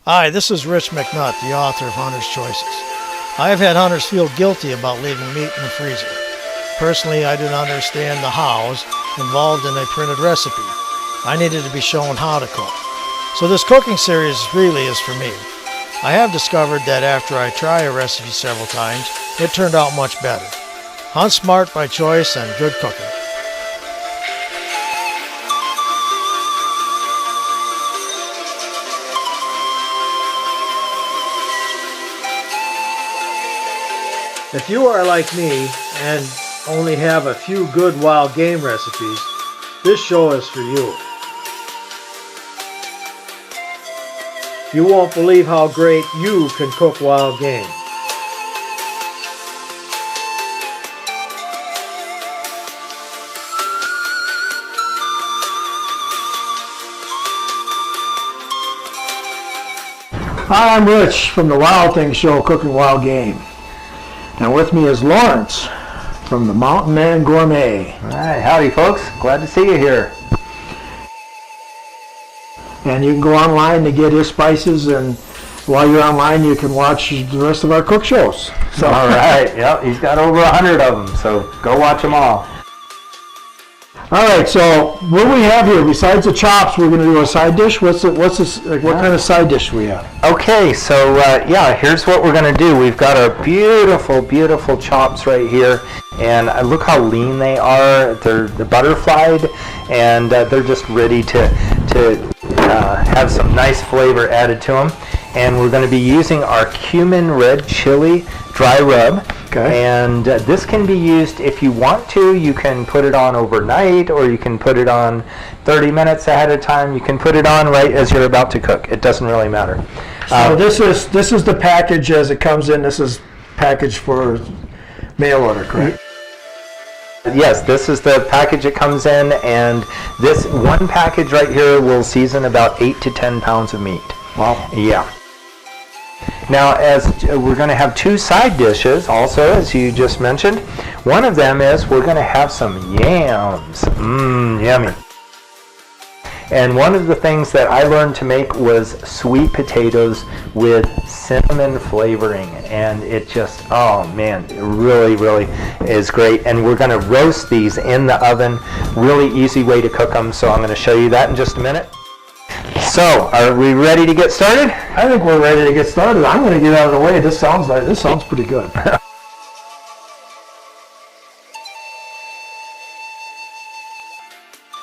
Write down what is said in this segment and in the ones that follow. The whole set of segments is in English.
Hi, this is Rich McNutt, the author of Hunter's Choices. I have had hunters feel guilty about leaving meat in the freezer. Personally, I do not understand the hows involved in a printed recipe. I needed to be shown how to cook. So this cooking series really is for me. I have discovered that after I try a recipe several times, it turned out much better. Hunt smart by choice and good cooking. If you are like me and only have a few good wild game recipes, this show is for you. You won't believe how great you can cook wild game. Hi, I'm Rich from the Wild Things Show, Cooking Wild Game. And with me is Lawrence from the Mountain Man Gourmet. All right, howdy folks. Glad to see you here. And you can go online to get his spices, and while you're online you can watch the rest of our cook shows. So. All right, yep, he's got over 100 of them, so go watch them all. All right, so what do we have here? Besides the chops, we're going to do a side dish. What kind of side dish do we have? Okay, so here's what we're going to do. We've got our beautiful, beautiful chops right here, and look how lean they are. They're butterflied, and they're just ready to have some nice flavor added to them. And we're going to be using our cumin red chili dry rub. Okay. And this can be used if you want to. You can put it on overnight, or you can put it on 30 minutes ahead of time. You can put it on right as you're about to cook. It doesn't really matter. So this is the package as it comes in. This is packaged for mail order, correct? Yes, this is the package it comes in, and this one package right here will season about 8 to 10 pounds of meat. Wow. Yeah. Now, as we're going to have two side dishes also, as you just mentioned. One of them is we're going to have some yams. Yummy. And one of the things that I learned to make was sweet potatoes with cinnamon flavoring. And it just, oh man, it really, really is great. And we're going to roast these in the oven. Really easy way to cook them. So I'm going to show you that in just a minute. So, are we ready to get started? I think we're ready to get started. I'm going to get out of the way. This sounds pretty good.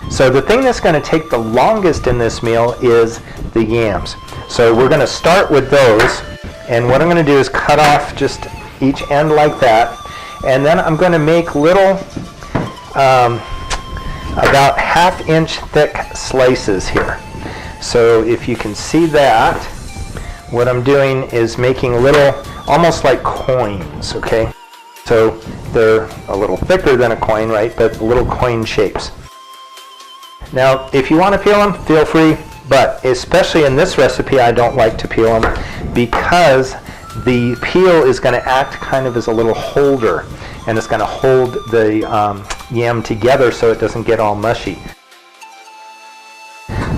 So the thing that's going to take the longest in this meal is the yams. So we're going to start with those, and what I'm going to do is cut off just each end like that, and then I'm going to make little about ½ inch thick slices here. So if you can see that, what I'm doing is making little, almost like coins, okay? So they're a little thicker than a coin, right? But little coin shapes. Now, if you want to peel them, feel free, but especially in this recipe, I don't like to peel them because the peel is going to act kind of as a little holder, and it's going to hold the yam together so it doesn't get all mushy.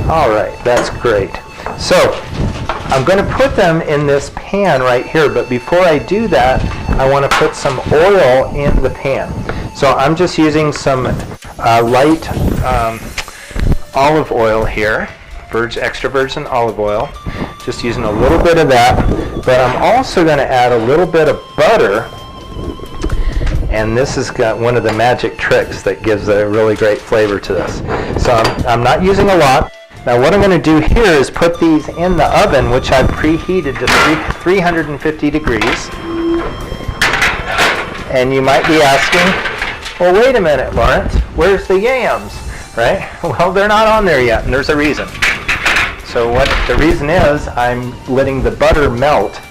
All right, that's great. So I'm going to put them in this pan right here, but before I do that, I want to put some oil in the pan. So I'm just using some light olive oil here, extra virgin olive oil, just using a little bit of that, but I'm also going to add a little bit of butter, and this has got one of the magic tricks that gives a really great flavor to this. So I'm not using a lot. Now what I'm going to do here is put these in the oven, which I've preheated to 350 degrees. And you might be asking, well, wait a minute, Lawrence, where's the yams, right? Well, they're not on there yet, and there's a reason. So what the reason is, I'm letting the butter melt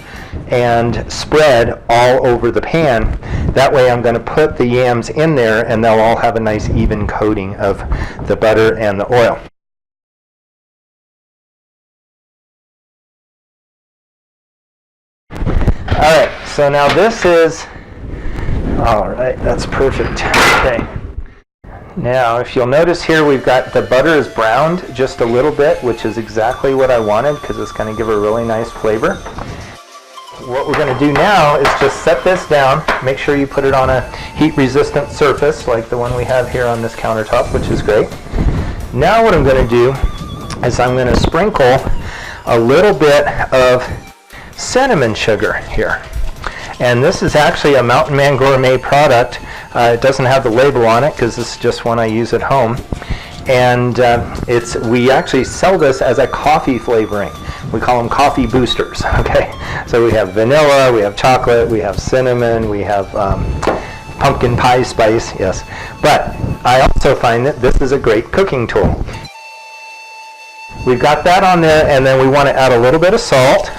and spread all over the pan. That way I'm going to put the yams in there, and they'll all have a nice even coating of the butter and the oil. All right, so now this is, all right, that's perfect. Okay. Now, if you'll notice here, we've got the butter is browned just a little bit, which is exactly what I wanted because it's going to give a really nice flavor. What we're going to do now is just set this down. Make sure you put it on a heat-resistant surface like the one we have here on this countertop, which is great. Now what I'm going to do is I'm going to sprinkle a little bit of cinnamon sugar here. And this is actually a Mountain Man Gourmet product. It doesn't have the label on it because this is just one I use at home. And we actually sell this as a coffee flavoring. We call them coffee boosters, okay? So we have vanilla, we have chocolate, we have cinnamon, we have pumpkin pie spice, yes. But I also find that this is a great cooking tool. We've got that on there, and then we want to add a little bit of salt.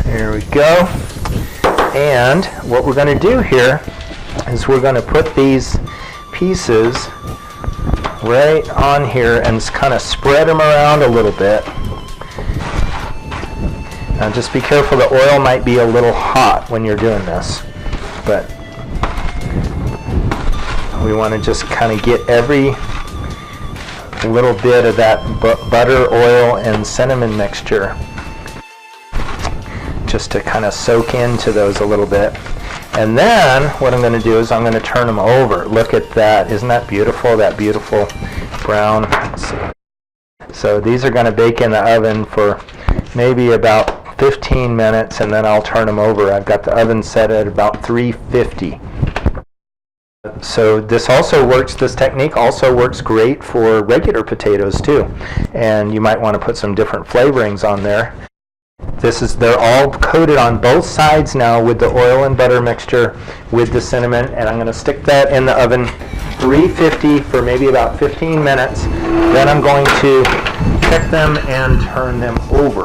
There we go. And what we're going to do here is we're going to put these pieces right on here and kind of spread them around a little bit. Now just be careful, the oil might be a little hot when you're doing this, but we want to just kind of get every little bit of that butter, oil, and cinnamon mixture just to kind of soak into those a little bit. And then what I'm going to do is I'm going to turn them over. Look at that. Isn't that beautiful? That beautiful brown. So these are going to bake in the oven for maybe about 15 minutes, and then I'll turn them over. I've got the oven set at about 350. So this technique also works great for regular potatoes too. And you might want to put some different flavorings on there. They're all coated on both sides now with the oil and butter mixture with the cinnamon, and I'm going to stick that in the oven 350 for maybe about 15 minutes. Then I'm going to check them and turn them over.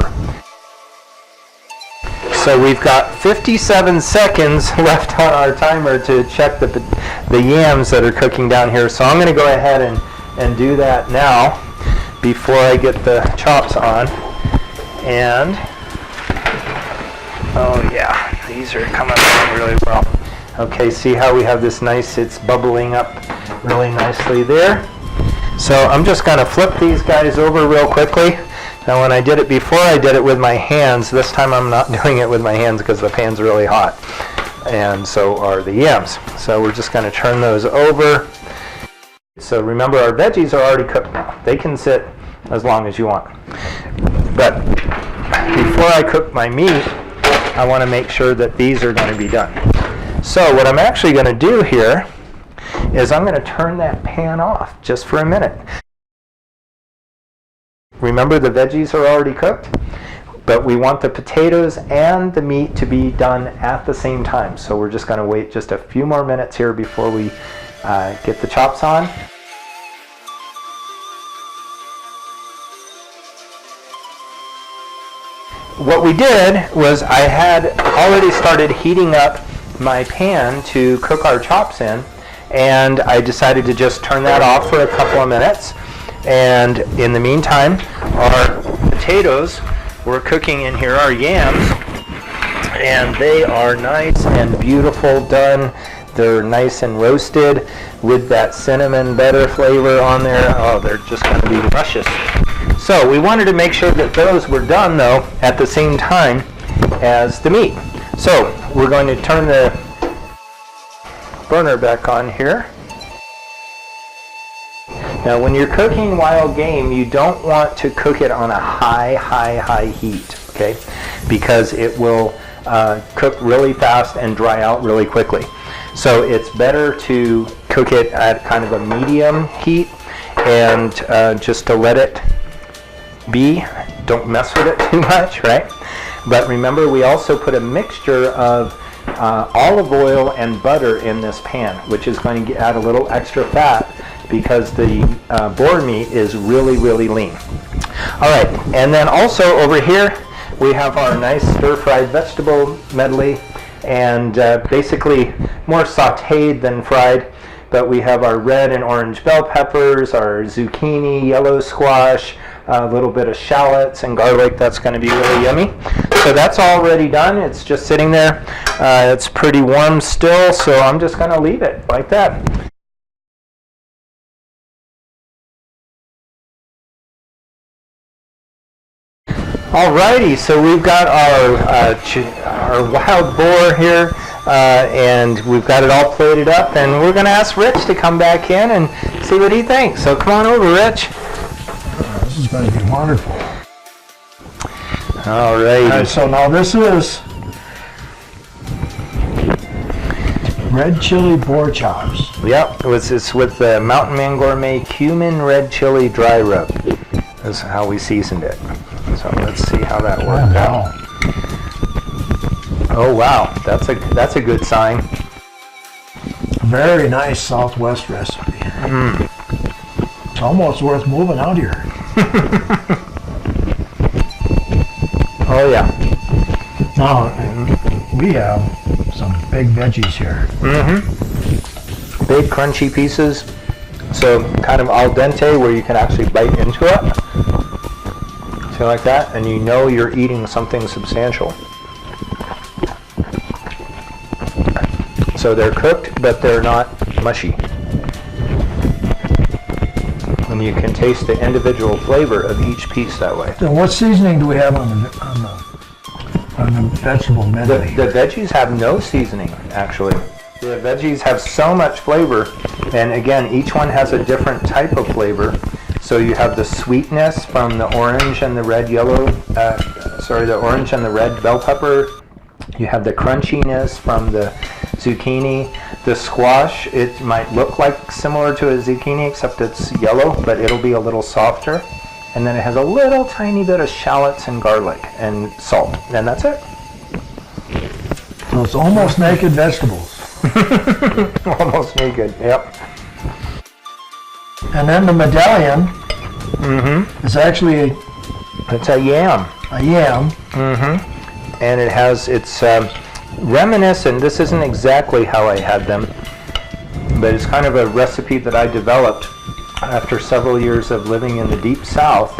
So we've got 57 seconds left on our timer to check the yams that are cooking down here. So I'm going to go ahead and do that now before I get the chops on. And oh yeah, these are coming along really well. Okay, see how we have this nice, it's bubbling up really nicely there. So I'm just going to flip these guys over real quickly. Now when I did it before, I did it with my hands. This time I'm not doing it with my hands because the pan's really hot. And so are the yams. So we're just going to turn those over. So remember, our veggies are already cooked now. They can sit as long as you want. But before I cook my meat, I want to make sure that these are going to be done. So what I'm actually going to do here is I'm going to turn that pan off just for a minute. Remember, the veggies are already cooked, but we want the potatoes and the meat to be done at the same time. So we're just going to wait just a few more minutes here before we get the chops on. What we did was I had already started heating up my pan to cook our chops in, and I decided to just turn that off for a couple of minutes. And in the meantime, our potatoes were cooking in here, our yams, and they are nice and beautiful done. They're nice and roasted with that cinnamon butter flavor on there. Oh, they're just going to be luscious. So we wanted to make sure that those were done, though, at the same time as the meat. So we're going to turn the burner back on here. Now when you're cooking wild game, you don't want to cook it on a high heat, okay? Because it will cook really fast and dry out really quickly. So it's better to cook it at kind of a medium heat and just to let it be. Don't mess with it too much, right? But remember, we also put a mixture of olive oil and butter in this pan, which is going to add a little extra fat because the boar meat is really lean. All right, and then also over here we have our nice stir-fried vegetable medley, and basically more sautéed than fried. But we have our red and orange bell peppers, our zucchini, yellow squash, a little bit of shallots and garlic. That's going to be really yummy. So that's already done. It's just sitting there. It's pretty warm still, so I'm just going to leave it like that. Alrighty, so we've got our wild boar here, and we've got it all plated up, and we're going to ask Rich to come back in and see what he thinks. So come on over, Rich. This is going to be wonderful. Alrighty. All right, so now this is red chili boar chops. Yep, it's with the Mountain Man Gourmet cumin red chili dry rub. That's how we seasoned it. So let's see how that worked out. Oh wow, that's a good sign. Very nice Southwest recipe. It's almost worth moving out here. Oh yeah. Now we have some big veggies here. Big crunchy pieces. So kind of al dente where you can actually bite into it. So like that, and you know you're eating something substantial. So they're cooked, but they're not mushy. And you can taste the individual flavor of each piece that way. So what seasoning do we have on the vegetable medley? The veggies have no seasoning, actually. The veggies have so much flavor, and again, each one has a different type of flavor. So you have the sweetness from the orange and the red the orange and the red bell pepper. You have the crunchiness from the zucchini. The squash, it might look like similar to a zucchini, except it's yellow, but it'll be a little softer. And then it has a little tiny bit of shallots and garlic and salt, and that's it. So it's almost naked vegetables. Almost naked, yep. And then the medallion is actually It's a yam. a yam. And it's reminiscent. This isn't exactly how I had them, but it's kind of a recipe that I developed after several years of living in the deep south,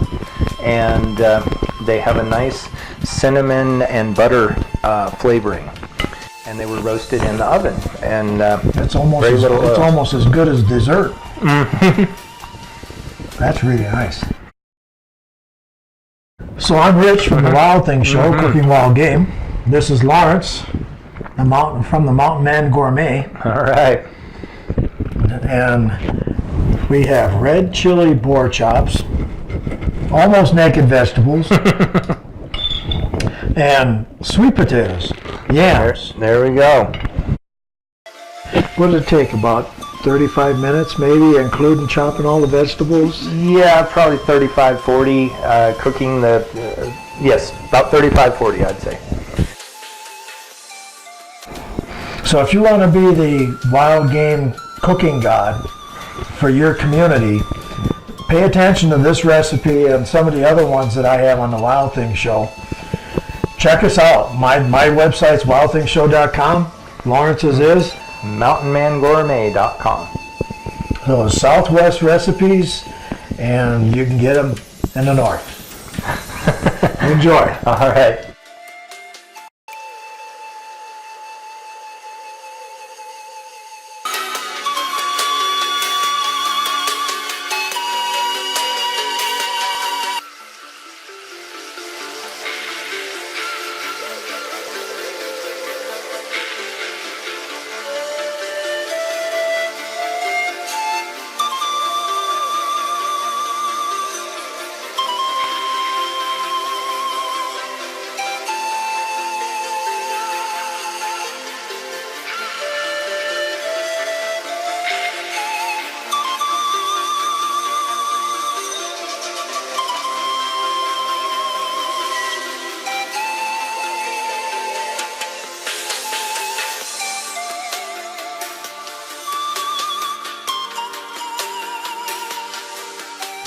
and they have a nice cinnamon and butter flavoring, and they were roasted in the oven, and It's almost as good as dessert. That's really nice. So I'm Rich from the Wild Things Show, Cooking Wild Game. This is Lawrence, from the Mountain Man Gourmet, all right. and we have red chili boar chops, almost naked vegetables, and sweet potatoes, yams. There we go. What did it take, about 35 minutes maybe, including chopping all the vegetables? Yeah, probably 35, 40, cooking yes, about 35, 40, I'd say. So if you want to be the wild game cooking god for your community, pay attention to this recipe and some of the other ones that I have on the Wild Things Show. Check us out. My website's wildthingshow.com. Lawrence's is mountainmangourmet.com. those Southwest recipes, and you can get them in the North. Enjoy. All right.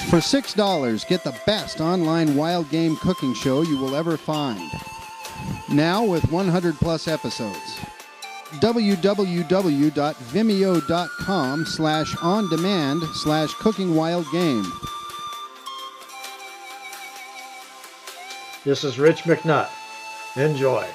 For $6, get the best online wild game cooking show you will ever find. Now with 100 plus episodes. www.vimeo.com/on-demand/cookingwildgame. This is Rich McNutt. Enjoy.